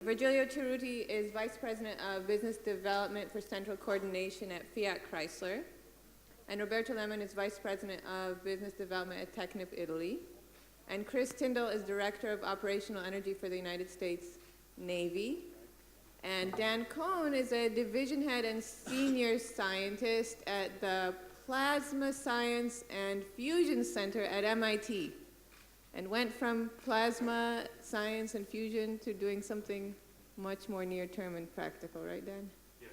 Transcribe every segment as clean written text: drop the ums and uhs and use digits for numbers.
Virgilio Cerruti is Vice President of Business Development for Central Coordination at Fiat Chrysler. And Roberto Lemon is Vice President of Business Development at Technip Italy. And Chris Tyndall is Director of Operational Energy for the United States Navy. And Dan Cohn is a Division Head and Senior Scientist at the Plasma Science and Fusion Center at MIT. And went from plasma science and fusion to doing something much more near-term and practical, right, Dan? Yes.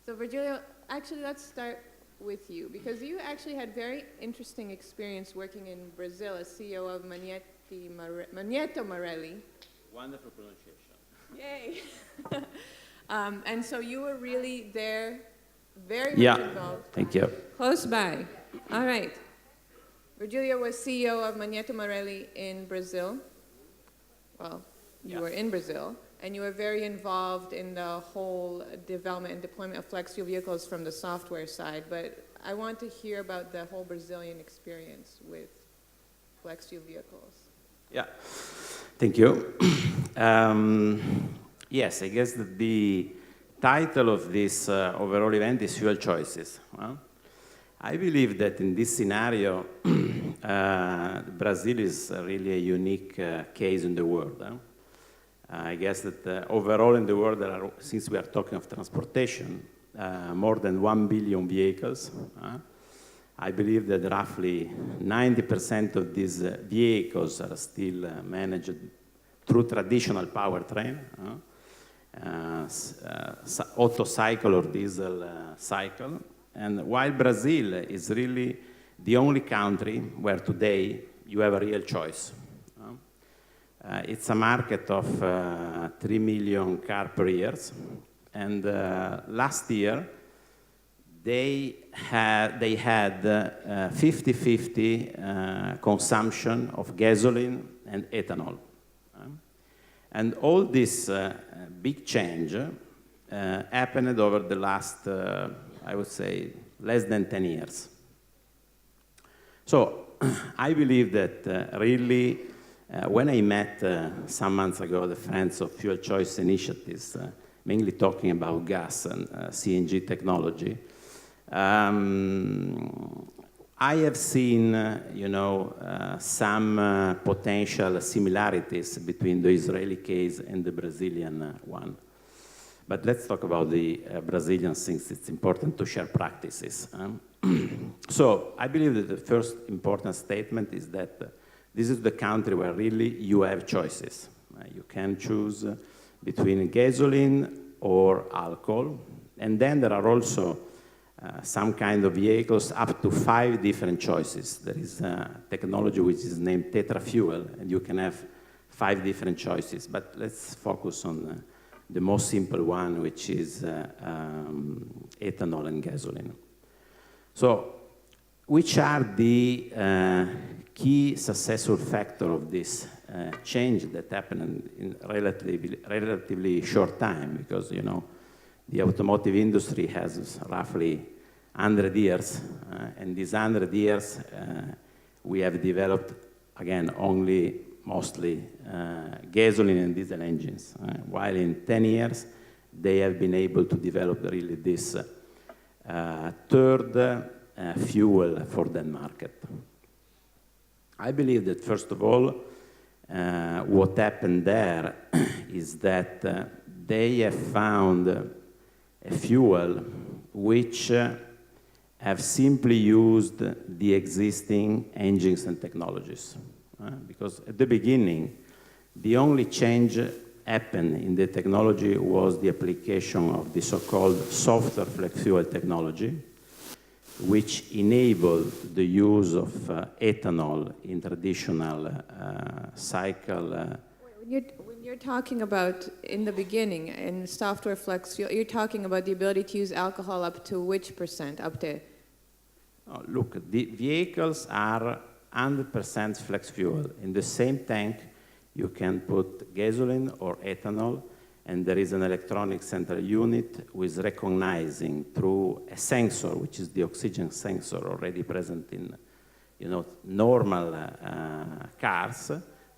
So Virgilio, actually, let's start with you, because you actually had very interesting experience working in Brazil as CEO of Magneto Marelli. Wonderful pronunciation. Yay. And so you were really there, very much involved. Thank you. Close by. All right. Virgilio was CEO of Magneto Marelli in Brazil. Well, you were in Brazil, and you were very involved in the whole development and deployment of flex fuel vehicles from the software side. But I want to hear about the whole Brazilian experience with flex fuel vehicles. Yeah, thank you. Yes, I guess that the title of this overall event is Fuel Choices. Well, I believe that in this scenario, Brazil is really a unique case in the world. I guess that overall in the world, there are, since we are talking of transportation, more than 1 billion vehicles. I believe that roughly 90% of these vehicles are still managed through traditional powertrain, auto cycle or diesel cycle. And while Brazil is really the only country where today you have a real choice. It's a market of 3 million cars per year. And last year, they had 50-50 consumption of gasoline and ethanol. And all this big change happened over the last I would say, less than 10 years. So I believe that really, when I met some months ago the friends of Fuel Choice Initiatives, mainly talking about gas and CNG technology, I have seen, some potential similarities between the Israeli case and the Brazilian one. But let's talk about the Brazilian, since it's important to share practices. So I believe that the first important statement is that this is the country where really you have choices. You can choose between gasoline or alcohol. And then there are also some kind of vehicles up to 5 different choices. There is a technology which is named Tetra Fuel, and you can have 5 different choices. But let's focus on the most simple one, which is ethanol and gasoline. So, which are the key successful factors of this change that happened in relatively short time? Because, the automotive industry has roughly 100 years, and these 100 years we have developed, again, only mostly gasoline and diesel engines, while in 10 years, they have been able to develop really this third fuel for that market. I believe that, first of all, what happened there is that they have found a fuel which have simply used the existing engines and technologies. Because at the beginning, the only change happened in the technology was the application of the so-called software flex fuel technology, which enabled the use of ethanol in traditional cycle. When you're talking about in the beginning in software flex fuel, you're talking about the ability to use alcohol up to which %? Up to? Oh, look, the vehicles are 100% flex fuel. In the same tank, you can put gasoline or ethanol, and there is an electronic central unit who is recognizing through a sensor, which is the oxygen sensor already present in normal cars.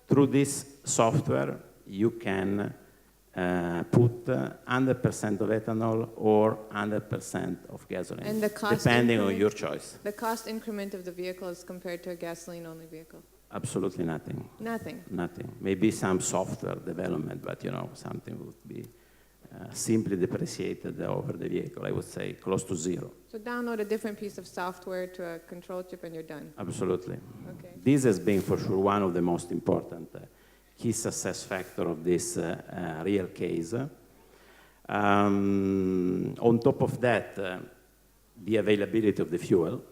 Through this software, you can put 100% of ethanol or 100% of gasoline, And the cost depending on increment? your choice. The cost increment of the vehicle is compared to a gasoline-only vehicle? Absolutely nothing. Nothing. Nothing. Maybe some software development, but something would be simply depreciated over the vehicle. I would say close to zero. So download a different piece of software to a control chip and you're done. Absolutely. Okay. This has been for sure one of the most important key success factor of this real case. On top of that, the availability of the fuel.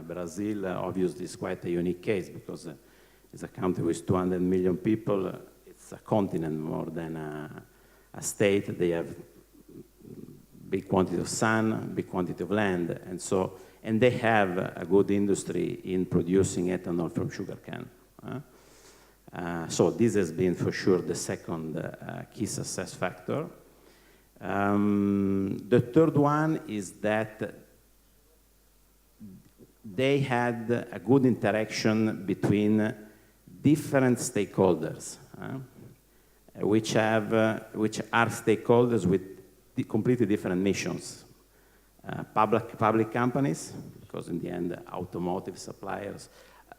Brazil obviously is quite a unique case because it's a country with 200 million people. It's a continent more than a state. They have big quantity of sun, big quantity of land, and they have a good industry in producing ethanol from sugarcane. So this has been for sure the second key success factor. The third one is that they had a good interaction between different stakeholders, which are stakeholders with completely different missions. Public companies, because in the end, automotive suppliers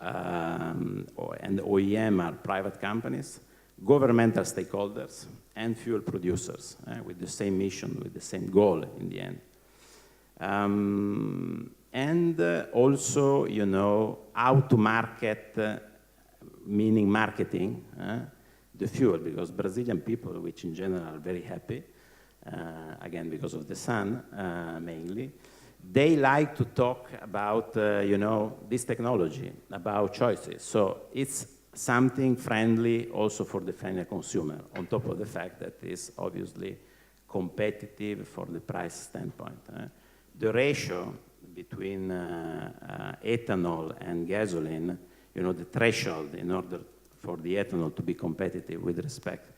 and OEM are private companies, governmental stakeholders, and fuel producers with the same mission, with the same goal in the end. And also, how to market, meaning marketing, the fuel, because Brazilian people, which in general are very happy, again, because of the sun, mainly, they like to talk about, this technology, about choices. So it's something friendly also for the final consumer, on top of the fact that it's obviously competitive for the price standpoint. The ratio between ethanol and gasoline, the threshold in order for the ethanol to be competitive with respect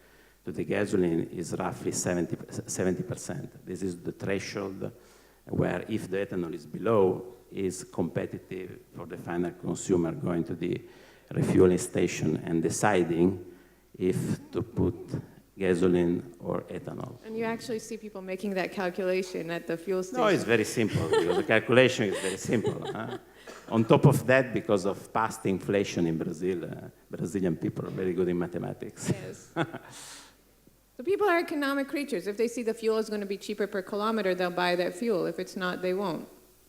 to the gasoline is roughly 70%. This is the threshold where if the ethanol is below, is competitive for the final consumer going to the refueling station and deciding if to put gasoline or ethanol. And you actually see people making that calculation at the fuel station. No, it's very simple, because the calculation is very simple. On top of that, because of past inflation in Brazil, Brazilian people are very good in mathematics. Yes. So people are economic creatures. If they see the fuel is going to be cheaper per kilometer, they'll buy that fuel. If it's not, they won't.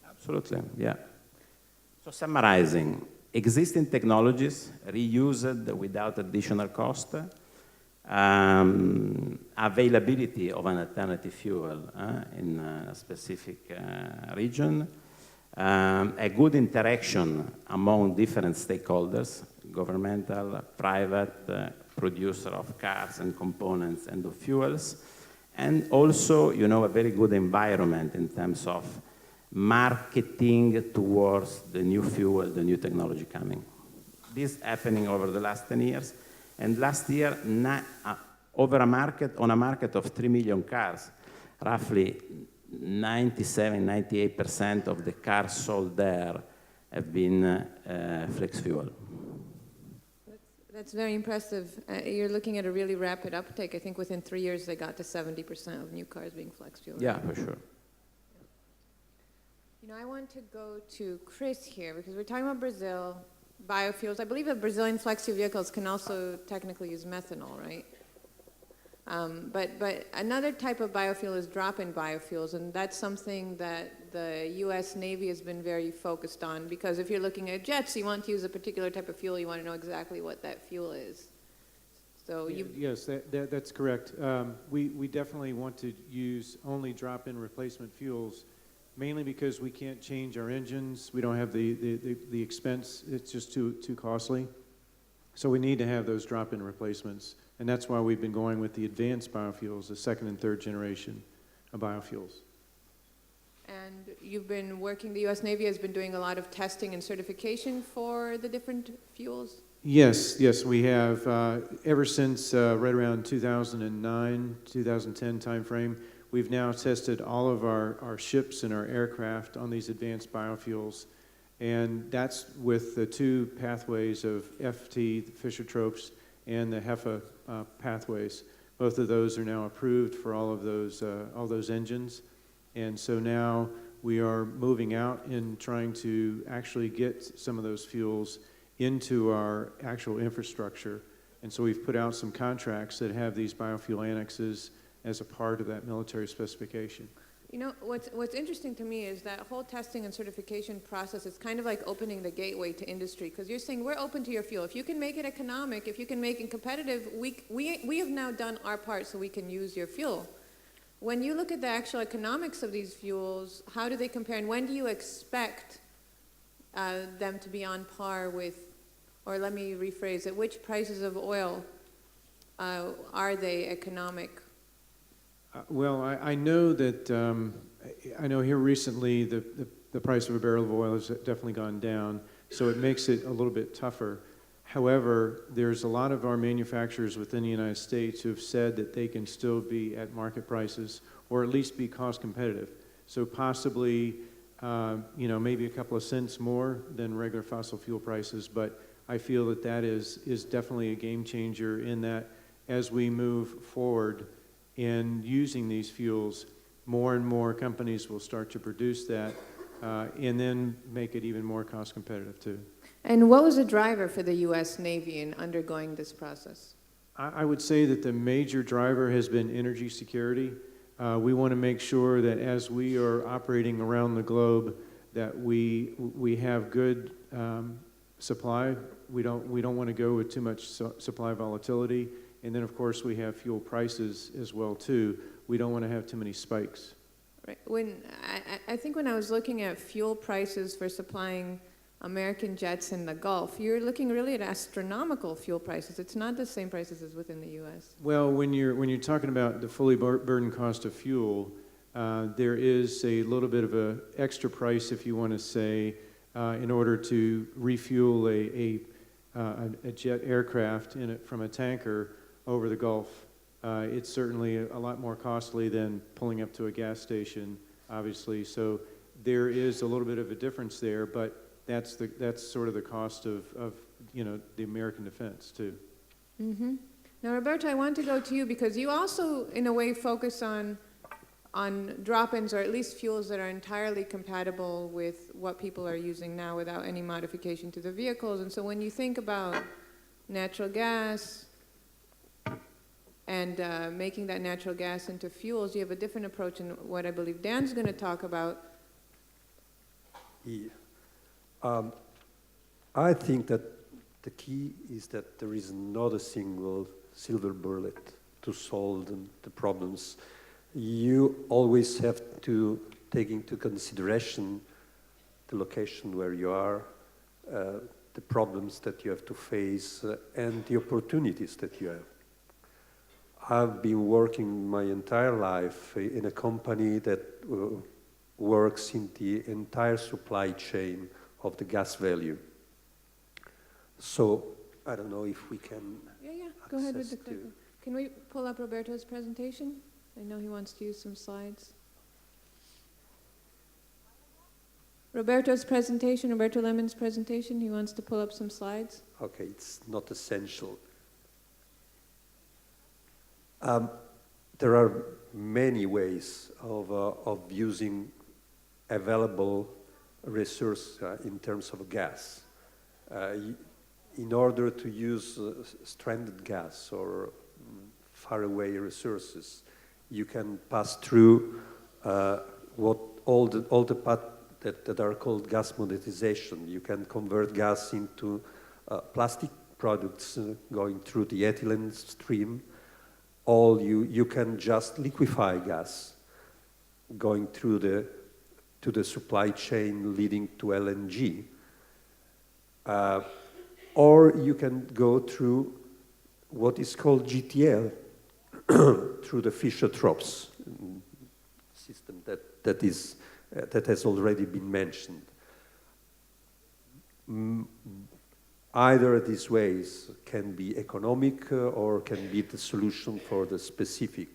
Absolutely, yeah. So summarizing, existing technologies reused without additional cost, availability of an alternative fuel in a specific region, a good interaction among different stakeholders, governmental, private, producer of cars and components and of fuels, and also, a very good environment in terms of marketing towards the new fuel, the new technology coming. This happening over the last 10 years, and last year, on a market of 3 million cars, roughly 98% of the cars sold there have been flex fuel. That's very impressive. You're looking at a really rapid uptake. I think within 3 years they got to 70% of new cars being flex fuel. Yeah, for sure. I want to go to Chris here because we're talking about Brazil, biofuels. I believe that Brazilian flex fuel vehicles can also technically use methanol, right? But another type of biofuel is drop-in biofuels, and that's something that the U.S. Navy has been very focused on, because if you're looking at jets, you want to use a particular type of fuel, you want to know exactly what that fuel is. So Yes, that's correct. We definitely want to use only drop-in replacement fuels, mainly because we can't change our engines. We don't have the expense. It's just too costly. So we need to have those drop-in replacements. And that's why we've been going with the advanced biofuels, the second and third generation of biofuels. And you've been working, the U.S. Navy has been doing a lot of testing and certification for the different fuels? Yes, we have. Ever since right around 2009, 2010 timeframe, we've now tested all of our ships and our aircraft on these advanced biofuels. And that's with the two pathways of FT, the Fischer-Tropsch, and the HEFA pathways. Both of those are now approved for all those engines. And so now we are moving out and trying to actually get some of those fuels into our actual infrastructure. And so we've put out some contracts that have these biofuel annexes as a part of that military specification. You know, what's interesting to me is that whole testing and certification process is kind of like opening the gateway to industry, because you're saying we're open to your fuel. If you can make it economic, if you can make it competitive, we have now done our part so we can use your fuel. When you look at the actual economics of these fuels, how do they compare, and when do you expect them to be on par with, or let me rephrase it, which prices of oil are they economic? Well, I know that, I know here recently the price of a barrel of oil has definitely gone down, so it makes it a little bit tougher. However, there's a lot of our manufacturers within the United States who have said that they can still be at market prices, or at least be cost competitive. So possibly, you know, maybe a couple of cents more than regular fossil fuel prices, but I feel that that is definitely a game changer in that as we move forward in using these fuels, more and more companies will start to produce that and then make it even more cost competitive too. And what was the driver for the U.S. Navy in undergoing this process? I would say that the major driver has been energy security. We want to make sure that as we are operating around the globe, that we have good supply. We don't want to go with too much supply volatility. And then, of course, we have fuel prices as well, too. We don't want to have too many spikes. Right. I think when I was looking at fuel prices for supplying American jets in the Gulf, you're looking really at astronomical fuel prices. It's not the same prices as within the U.S. Well, when you're talking about the fully burdened cost of fuel, there is a little bit of an extra price, if you want to say, in order to refuel a jet aircraft from a tanker over the Gulf. It's certainly a lot more costly than pulling up to a gas station, obviously. So there is a little bit of a difference there, but that's sort of the cost of you know, the American defense too. Mm-hmm. Now, Roberto, I want to go to you because you also, in a way, focus on drop-ins, or at least fuels that are entirely compatible with what people are using now without any modification to the vehicles. And so when you think about natural gas and making that natural gas into fuels, you have a different approach in what I believe Dan's going to talk about. Yeah. I think that the key is that there is not a single silver bullet to solve the problems. You always have to take into consideration the location where you are, the problems that you have to face, and the opportunities that you have. I've been working my entire life in a company that works in the entire supply chain of the gas value. So I don't know if we can. Yeah, go ahead with the clicker. Can we pull up Roberto's presentation? I know he wants to use some slides. Roberto's presentation, Roberto Lemon's presentation, he wants to pull up some slides. Okay, it's not essential. There are many ways of using available resource in terms of gas. In order to use stranded gas or faraway resources, you can pass through all the paths that are called gas monetization. You can convert gas into plastic products going through the ethylene stream. You can just liquefy gas going through the supply chain leading to LNG. Or you can go through what is called GTL, through the Fischer-Tropsch system that has already been mentioned. Either of these ways can be economic or can be the solution for the specific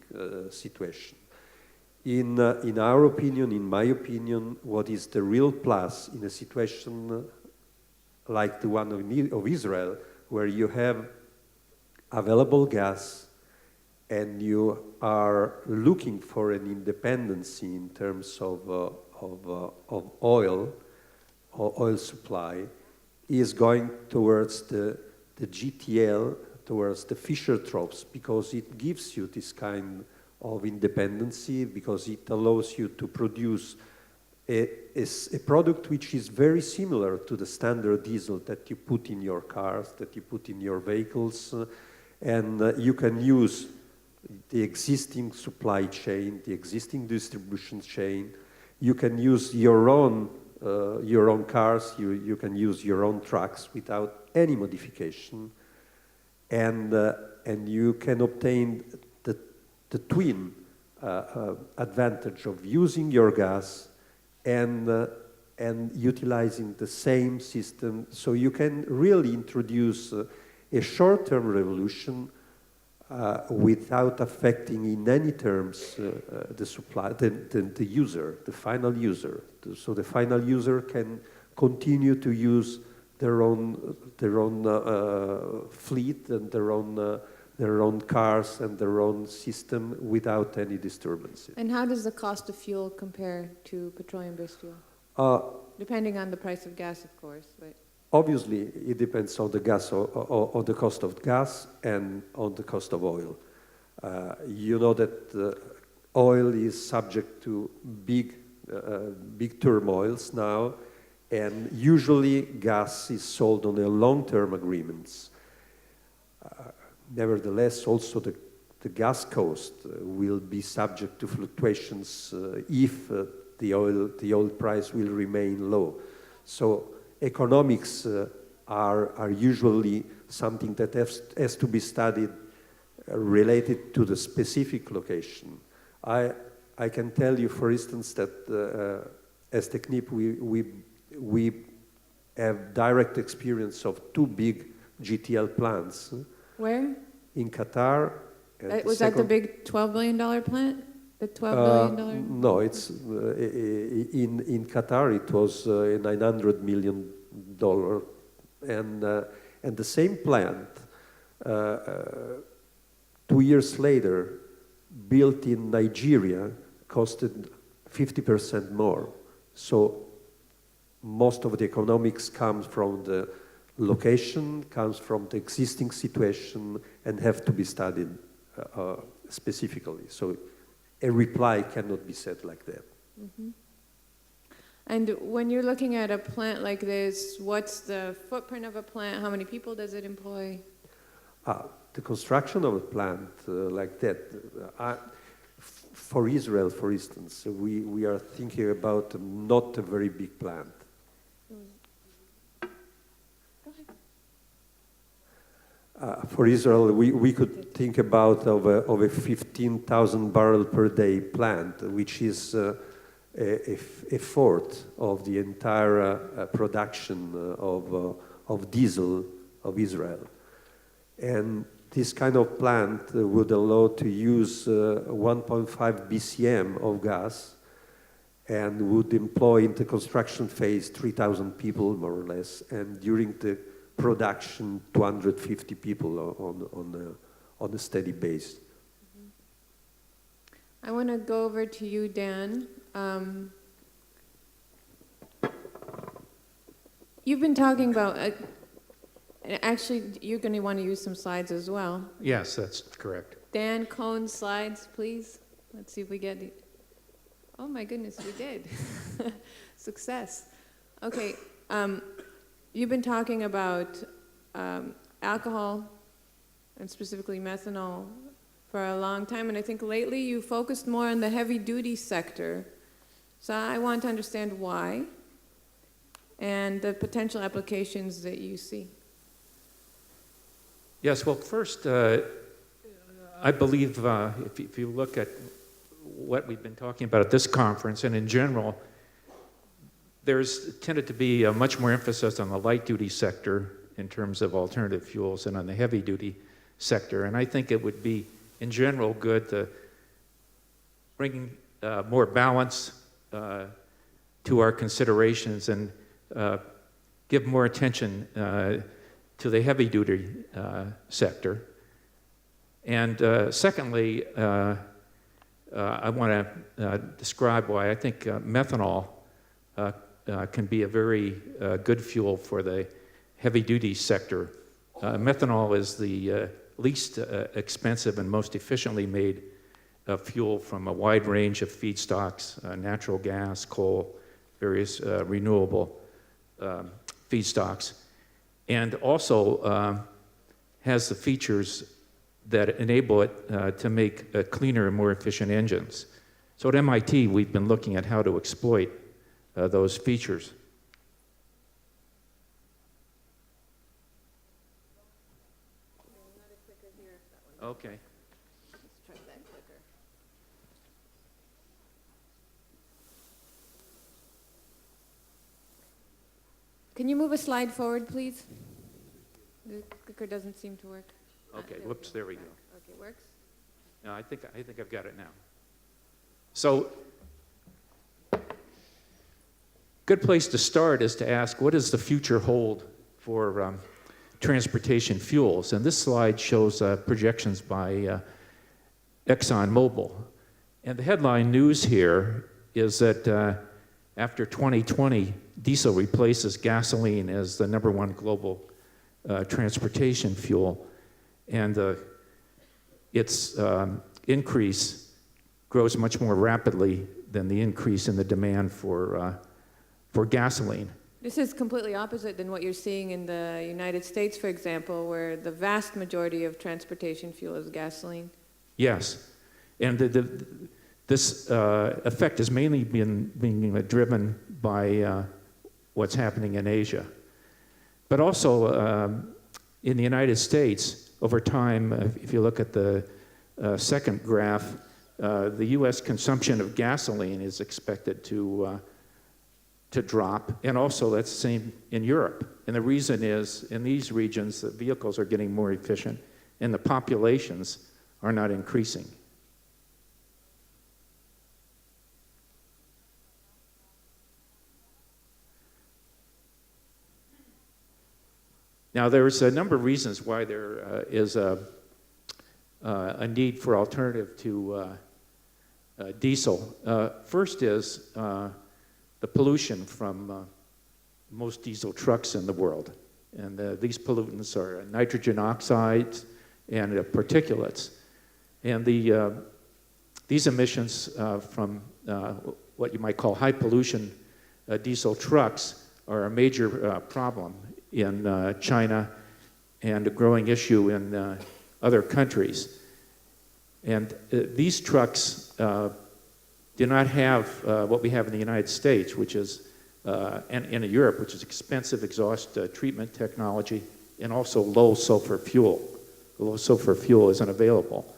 situation. In our opinion, in my opinion, what is the real plus in a situation like the one of Israel, where you have available gas and you are looking for an independency in terms of oil or oil supply, is going towards the GTL, towards the Fischer-Tropsch, because it gives you this kind of independency, because it allows you to produce a product which is very similar to the standard diesel that you put in your cars, that you put in your vehicles, and you can use the existing supply chain, the existing distribution chain. You can use your own cars, you can use your own trucks without any modification, and you can obtain the twin advantage of using your gas and utilizing the same system. So you can really introduce a short-term revolution without affecting in any terms the supply, the user, the final user. So the final user can continue to use their own fleet and their own cars and their own system without any disturbances. And how does the cost of fuel compare to petroleum-based fuel? Depending on the price of gas, of course. But obviously, it depends on the gas, on the cost of gas and on the cost of oil. You know that oil is subject to big turmoils now, and usually gas is sold on a long-term agreements. Nevertheless, also the gas cost will be subject to fluctuations if the oil price will remain low. So economics are usually something that has to be studied related to the specific location. I can tell you, for instance, that as Technip, we have direct experience of two big GTL plants. where? In Qatar. Was that the big $12 billion plant? The $12 billion? No, it's in Qatar. It was $900 million, and the same plant 2 years later, built in Nigeria, costed 50% more. So most of the economics comes from the location, comes from the existing situation, and have to be studied specifically. So a reply cannot be said like that. Mm-hmm. And when you're looking at a plant like this, what's the footprint of a plant? How many people does it employ? The construction of a plant like that, for Israel, for instance, we are thinking about not a very big plant. For Israel, we could think about of a 15,000 barrel per day plant, which is a fourth of the entire production of diesel of Israel. And this kind of plant would allow to use 1.5 BCM of gas and would employ in the construction phase 3,000 people, more or less, and during the production 250 people on a steady base. I want to go over to you, Dan. You've been talking about, actually, you're going to want to use some slides as well. Yes, that's correct. Dan Cohn's slides, please. Let's see if we get it. Oh my goodness, we did. Success. Okay, you've been talking about alcohol, and specifically methanol, for a long time, and I think lately you focused more on the heavy-duty sector. So I want to understand why, and the potential applications that you see. Yes, well, first, I believe if you look at what we've been talking about at this conference and in general, there's tended to be a much more emphasis on the light-duty sector in terms of alternative fuels than on the heavy-duty sector. And I think it would be, in general, good to bring more balance to our considerations and give more attention to the heavy-duty sector. And secondly, I want to describe why I think methanol can be a very good fuel for the heavy-duty sector. Methanol is the least expensive and most efficiently made fuel from a wide range of feedstocks, natural gas, coal, various renewable feedstocks, and also has the features that enable it to make cleaner and more efficient engines. So at MIT, we've been looking at how to exploit those features. Okay. Let's try that clicker. Can you move a slide forward, please? The clicker doesn't seem to work. Okay, whoops, there we go. Okay, works? No, I think I've got it now. So, good place to start is to ask, what does the future hold for transportation fuels? And this slide shows projections by ExxonMobil. And the headline news here is that after 2020, diesel replaces gasoline as the #1 global transportation fuel. And its increase grows much more rapidly than the increase in the demand for gasoline. This is completely opposite than what you're seeing in the United States, for example, where the vast majority of transportation fuel is gasoline. Yes, and this effect has mainly been being driven by what's happening in Asia. But also in the United States, over time, if you look at the second graph, the U.S. consumption of gasoline is expected to drop, and also that's the same in Europe. And the reason is, in these regions, the vehicles are getting more efficient, and the populations are not increasing. Now, there's a number of reasons why there is a need for alternative to diesel. First is the pollution from most diesel trucks in the world. And these pollutants are nitrogen oxides and particulates. And these emissions from what you might call high pollution diesel trucks are a major problem in China and a growing issue in other countries. And these trucks do not have what we have in the United States, which is, and in Europe, which is expensive exhaust treatment technology and also low sulfur fuel. Low sulfur fuel isn't available,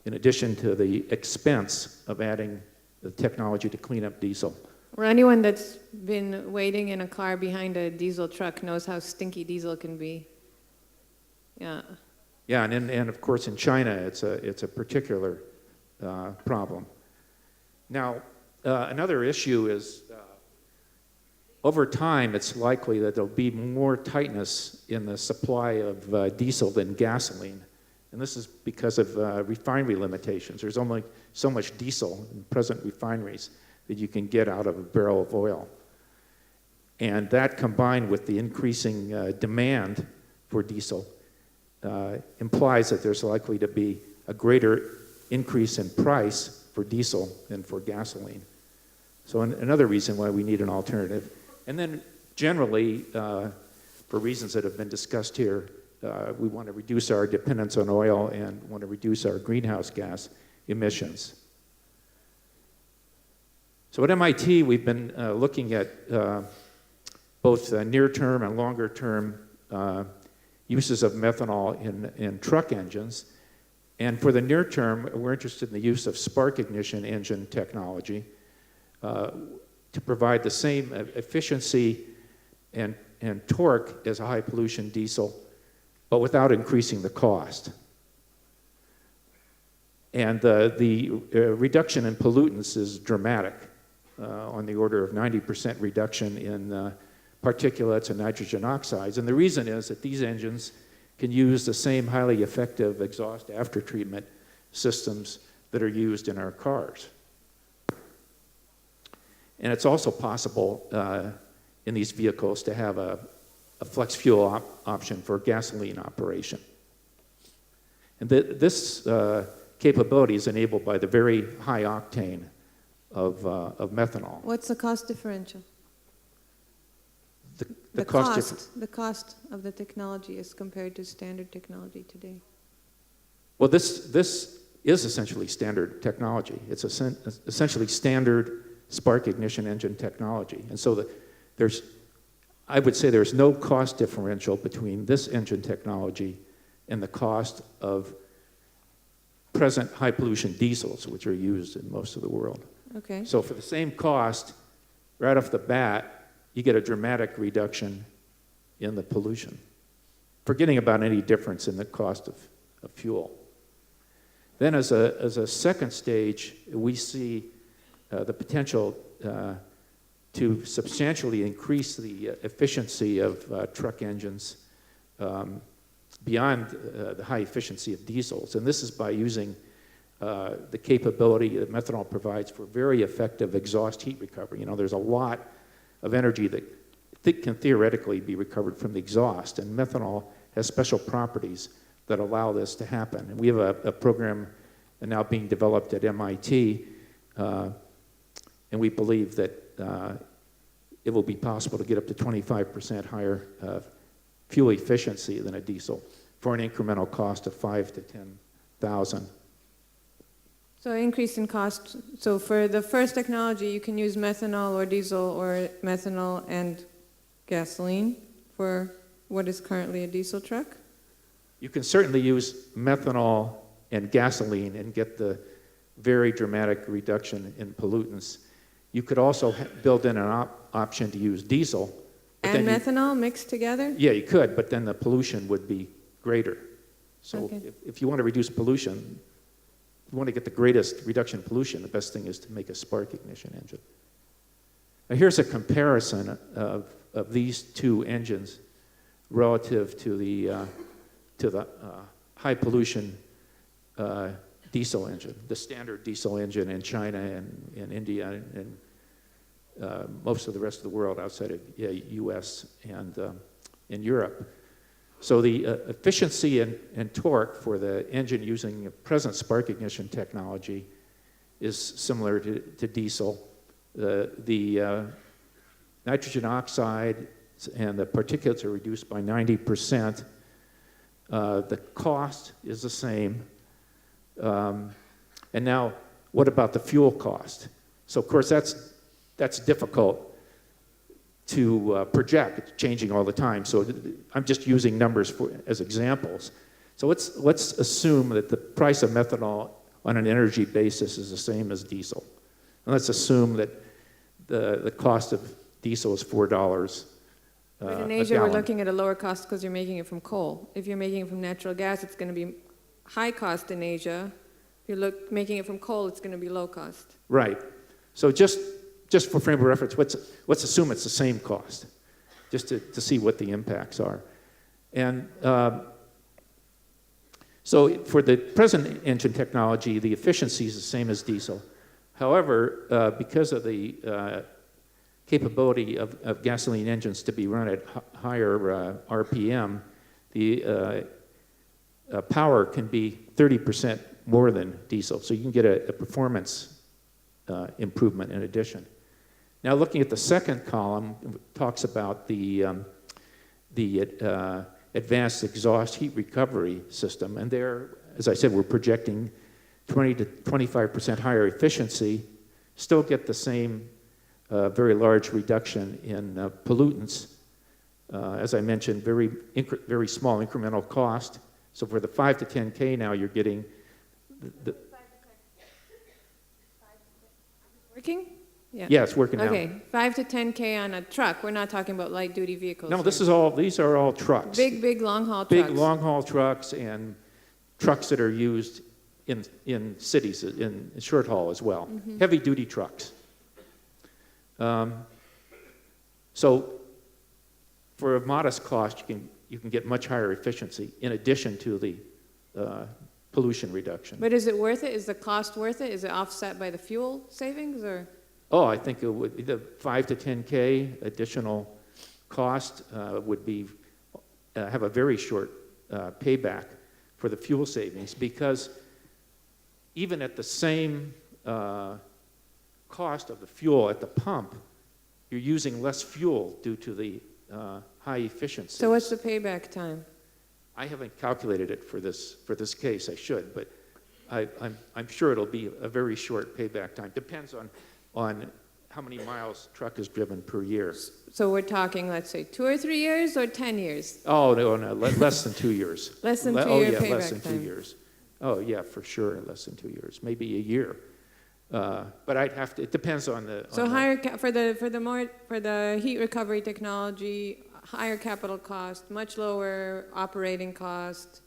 in addition to the expense of adding the technology to clean up diesel. Well, anyone that's been waiting in a car behind a diesel truck knows how stinky diesel can be. Yeah. Yeah, and of course in China it's a particular problem. Now, another issue is over time it's likely that there'll be more tightness in the supply of diesel than gasoline. And this is because of refinery limitations. There's only so much diesel in present refineries that you can get out of a barrel of oil. And that combined with the increasing demand for diesel implies that there's likely to be a greater increase in price for diesel than for gasoline. So another reason why we need an alternative. And then generally, for reasons that have been discussed here, we want to reduce our dependence on oil and want to reduce our greenhouse gas emissions. So at MIT, we've been looking at both near-term and longer-term uses of methanol in truck engines. And for the near term, we're interested in the use of spark ignition engine technology to provide the same efficiency and torque as a high pollution diesel, but without increasing the cost. And the reduction in pollutants is dramatic, on the order of 90% reduction in particulates and nitrogen oxides. And the reason is that these engines can use the same highly effective exhaust aftertreatment systems that are used in our cars. And it's also possible in these vehicles to have a flex fuel option for gasoline operation. And this capability is enabled by the very high octane of methanol. What's the cost differential? The cost of the technology as compared to standard technology today. Well, this is essentially standard technology. It's essentially standard spark ignition engine technology. And so I would say there's no cost differential between this engine technology and the cost of present high pollution diesels, which are used in most of the world. Okay. So for the same cost, right off the bat, you get a dramatic reduction in the pollution, forgetting about any difference in the cost of fuel. Then as a second stage, we see the potential to substantially increase the efficiency of truck engines beyond the high efficiency of diesels. And this is by using the capability that methanol provides for very effective exhaust heat recovery. You know, there's a lot of energy that can theoretically be recovered from the exhaust, and methanol has special properties that allow this to happen. And we have a program now being developed at MIT, and we believe that it will be possible to get up to 25% higher fuel efficiency than a diesel for an incremental cost of $5,000 to $10,000. So increase in cost. So for the first technology, you can use methanol or diesel or methanol and gasoline for what is currently a diesel truck? You can certainly use methanol and gasoline and get the very dramatic reduction in pollutants. You could also build in an option to use diesel. And methanol mixed together? Yeah, you could, but then the pollution would be greater. So Okay. if you want to reduce pollution, if you want to get the greatest reduction in pollution, the best thing is to make a spark ignition engine. Now here's a comparison of these two engines relative to the high pollution diesel engine, the standard diesel engine in China and in India and most of the rest of the world outside of US and in Europe. So the efficiency and torque for the engine using present spark ignition technology is similar to diesel. The nitrogen oxide and the particulates are reduced by 90%. The cost is the same. And now, what about the fuel cost? So, of course, that's difficult to project. It's changing all the time. So I'm just using numbers as examples. So let's assume that the price of methanol on an energy basis is the same as diesel. And let's assume that the cost of diesel is $4 But in a Asia, we're gallon. looking at a lower cost because you're making it from coal. If you're making it from natural gas, it's going to be high cost in Asia. If you're making it from coal, it's going to be low cost. Right. So just for frame of reference, let's assume it's the same cost, just to see what the impacts are. And so for the present engine technology, the efficiency is the same as diesel. However, because of the capability of gasoline engines to be run at higher RPM, the power can be 30% more than diesel. So you can get a performance improvement in addition. Now, looking at the second column, it talks about the advanced exhaust heat recovery system. And there, as I said, we're projecting 20 to 25% higher efficiency, still get the same very large reduction in pollutants. As I mentioned, very small incremental cost. So for the 5 to 10K now, you're getting Working? Yeah. Yeah, it's working now. Okay, 5 to 10K on a truck. We're not talking about light duty vehicles. No, here. these are all trucks. Big long haul trucks. Big long haul trucks and trucks that are used in cities, in short haul as well. Mm-hmm. Heavy duty trucks. So for a modest cost, you can you can get much higher efficiency in addition to the pollution reduction. But is it worth it? Is the cost worth it? Is it offset by the fuel savings, or? Oh, I think it would, the 5 to 10K additional cost would be, have a very short payback for the fuel savings, because even at the same cost of the fuel at the pump, you're using less fuel due to the high efficiency. So what's the payback time? I haven't calculated it for this case. I should, but I'm sure it'll be a very short payback time. Depends on how many miles truck is driven per year. So we're talking, let's say, 2 or 3 years or 10 years? Oh, no, less than 2 years. Less than 2 Oh, year yeah, payback less than 2 time. years. Oh, yeah, for sure, less than 2 years, maybe a year. But I'd have to, it depends on the. So on higher for the heat recovery technology, higher capital cost, much lower operating cost.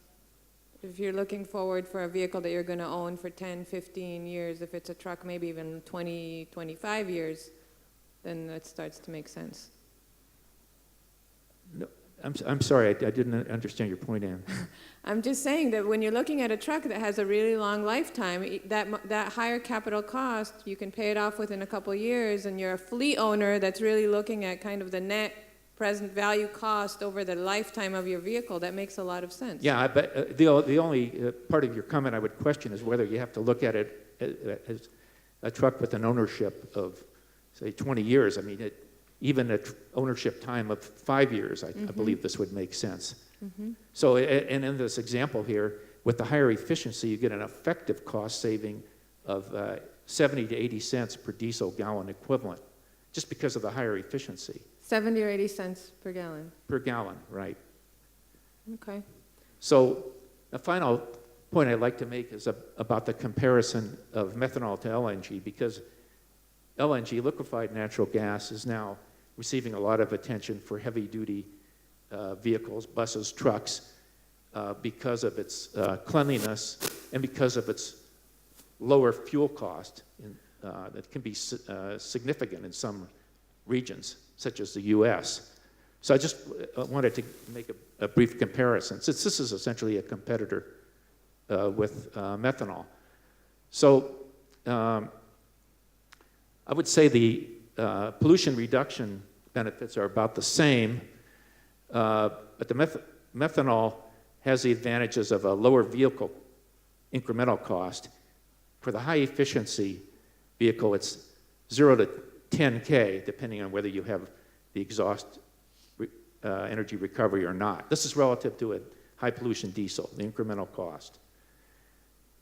If you're looking forward for a vehicle that you're going to own for 10, 15 years, if it's a truck, maybe even 20, 25 years, then that starts to make sense. No, I'm sorry, I didn't understand your point, Ann. I'm just saying that when you're looking at a truck that has a really long lifetime, that higher capital cost, you can pay it off within a couple of years, and you're a fleet owner that's really looking at kind of the net present value cost over the lifetime of your vehicle. That makes a lot of sense. Yeah, but the only part of your comment I would question is whether you have to look at it as a truck with an ownership of, say, 20 years. I mean, even an ownership time of 5 years, I believe this would make sense. So, and in this example here, with the higher efficiency, you get an effective cost saving of 70 to 80 cents per diesel gallon equivalent, just because of the higher efficiency. 70 or 80 cents per gallon. Per gallon, right. Okay. So the final point I'd like to make is about the comparison of methanol to LNG, because LNG, liquefied natural gas, is now receiving a lot of attention for heavy-duty vehicles, buses, trucks, because of its cleanliness and because of its lower fuel cost that can be significant in some regions, such as the U.S. So I just wanted to make a brief comparison, since this is essentially a competitor with methanol. So I would say the pollution reduction benefits are about the same, but the methanol has the advantages of a lower vehicle incremental cost. For the high efficiency vehicle, it's 0 to 10K, depending on whether you have the exhaust energy recovery or not. This is relative to a high pollution diesel, the incremental cost.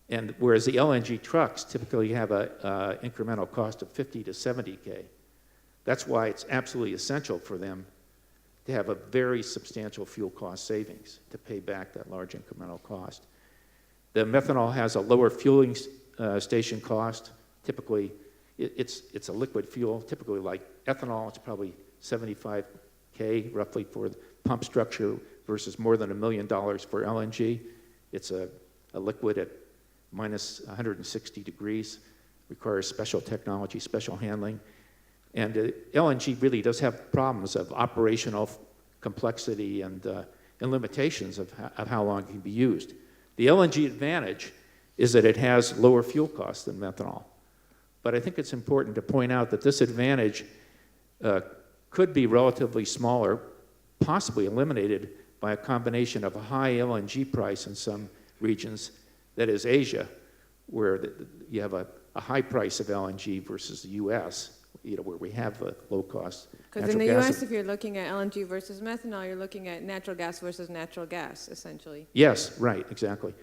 And whereas the LNG trucks typically have a incremental cost of 50 to 70K. That's why it's absolutely essential for them to have a very substantial fuel cost savings to pay back that large incremental cost. The methanol has a lower fueling station cost. Typically, it's a liquid fuel, typically like ethanol. It's probably 75K roughly for the pump structure versus more than $1 million for LNG. It's a liquid at minus 160 degrees, requires special technology, special handling. And LNG really does have problems of operational complexity and limitations of how long it can be used. The LNG advantage is that it has lower fuel costs than methanol. But I think it's important to point out that this advantage could be relatively smaller, possibly eliminated by a combination of a high LNG price in some regions, that is Asia, where you have a high price of LNG versus the U.S., where we have a low-cost natural gas. Because in the U.S., if you're looking at LNG versus methanol, you're looking at natural gas versus natural gas, essentially. Yes, right, exactly.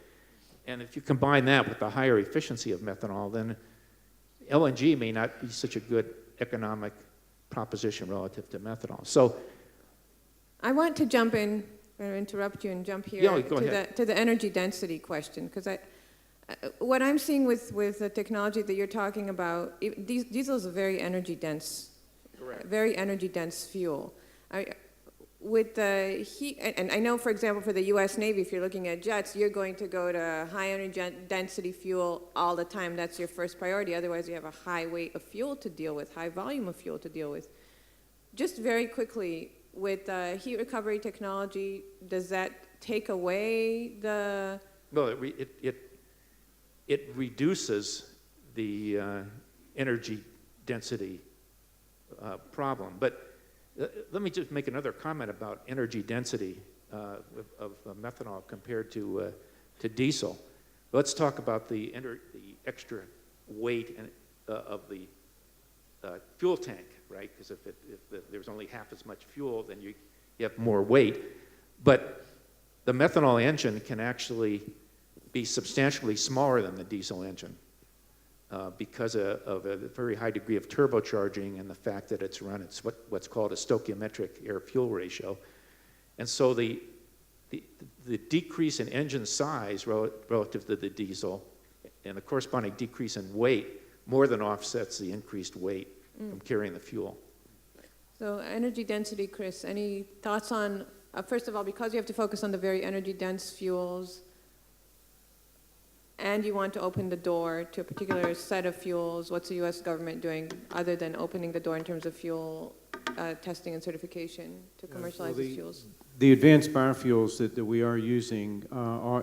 And if you combine that with the higher efficiency of methanol, then LNG may not be such a good economic proposition relative to methanol. So I want to jump in, or interrupt you and jump here Yeah, go ahead. to the energy density question, because what I'm seeing with the technology that you're talking about, diesel is a very energy dense, very energy dense fuel. With the heat, and I know, for example, for the U.S. Navy, if you're looking at jets, you're going to go to high energy density fuel all the time. That's your first priority. Otherwise, you have a high weight of fuel to deal with, high volume of fuel to deal with. Just very quickly, with heat recovery technology, does that take away the, Well, it reduces the energy density problem. But let me just make another comment about energy density of methanol compared to diesel. Let's talk about the extra weight of the fuel tank, right? Because if there's only half as much fuel, then you have more weight. But the methanol engine can actually be substantially smaller than the diesel engine because of a very high degree of turbocharging and the fact that it's run at what's called a stoichiometric air-fuel ratio. And so the decrease in engine size relative to the diesel and the corresponding decrease in weight more than offsets the increased weight from carrying the fuel. so energy density, Chris, any thoughts on, first of all, because you have to focus on the very energy dense fuels, and you want to open the door to a particular set of fuels, what's the U.S. government doing other than opening the door in terms of fuel testing and certification to commercialize these fuels? The advanced biofuels that we are using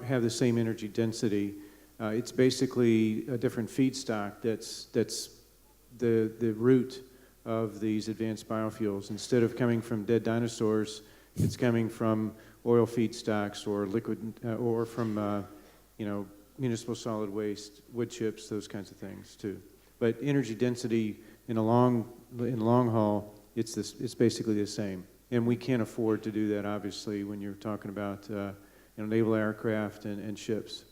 have the same energy density. It's basically a different feedstock that's the root of these advanced biofuels. Instead of coming from dead dinosaurs, it's coming from oil feedstocks or liquid, or from municipal solid waste, wood chips, those kinds of things too. But energy density in long haul, it's basically the same. And we can't afford to do that, obviously, when you're talking about naval aircraft and ships.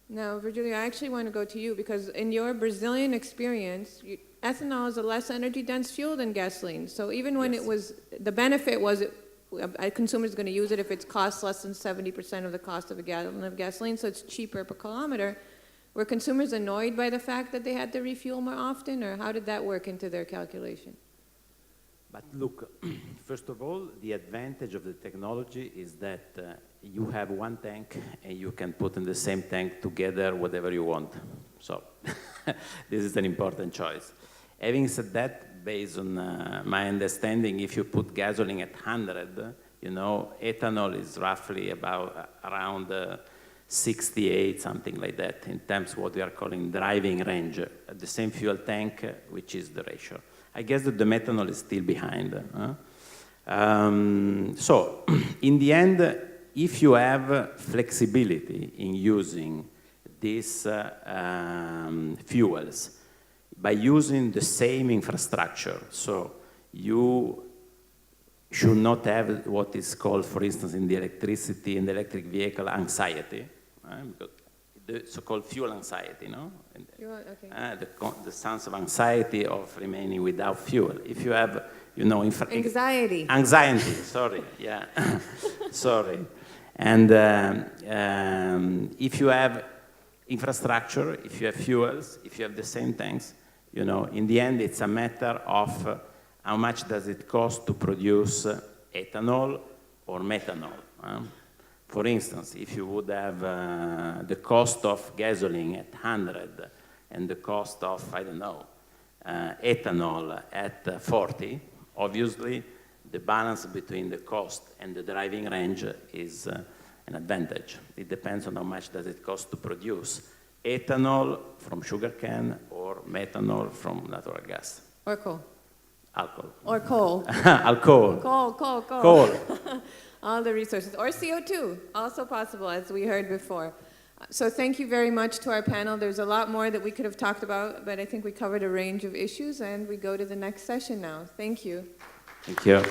Now, Virgilio, I actually want to go to you because in your Brazilian experience, ethanol is a less energy dense fuel than gasoline. So even when the benefit was a consumer is going to use it if it costs less than 70% of the cost of a gallon of gasoline, so it's cheaper per kilometer. Were consumers annoyed by the fact that they had to refuel more often, or how did that work into their calculation? But look, first of all, the advantage of the technology is that you have one tank and you can put in the same tank together whatever you want. So this is an important choice. Having said that, based on my understanding, if you put gasoline at 100, ethanol is roughly around 68, something like that, in terms of what we are calling driving range, at the same fuel tank, which is the ratio. I guess that the methanol is still behind. So, in the end, if you have flexibility in using these fuels, by using the same infrastructure, so you should not have what is called, for instance, in the electricity and the electric vehicle anxiety, the so-called fuel anxiety, no? Okay. The sense of anxiety of remaining without fuel. If you have, anxiety. Anxiety, sorry, yeah, sorry. And if you have infrastructure, if you have fuels, if you have the same tanks, in the end, it's a matter of how much does it cost to produce ethanol or methanol. For instance, if you would have the cost of gasoline at 100 and the cost of, ethanol at 40, obviously the balance between the cost and the driving range is an advantage. It depends on how much does it cost to produce ethanol from sugarcane or methanol from natural gas. Or coal. Alcohol. Or coal. Alcohol. Coal. All the resources. Or CO2, also possible, as we heard before. So thank you very much to our panel. There's a lot more that we could have talked about, but I think we covered a range of issues, and we go to the next session now. Thank you. Thank you.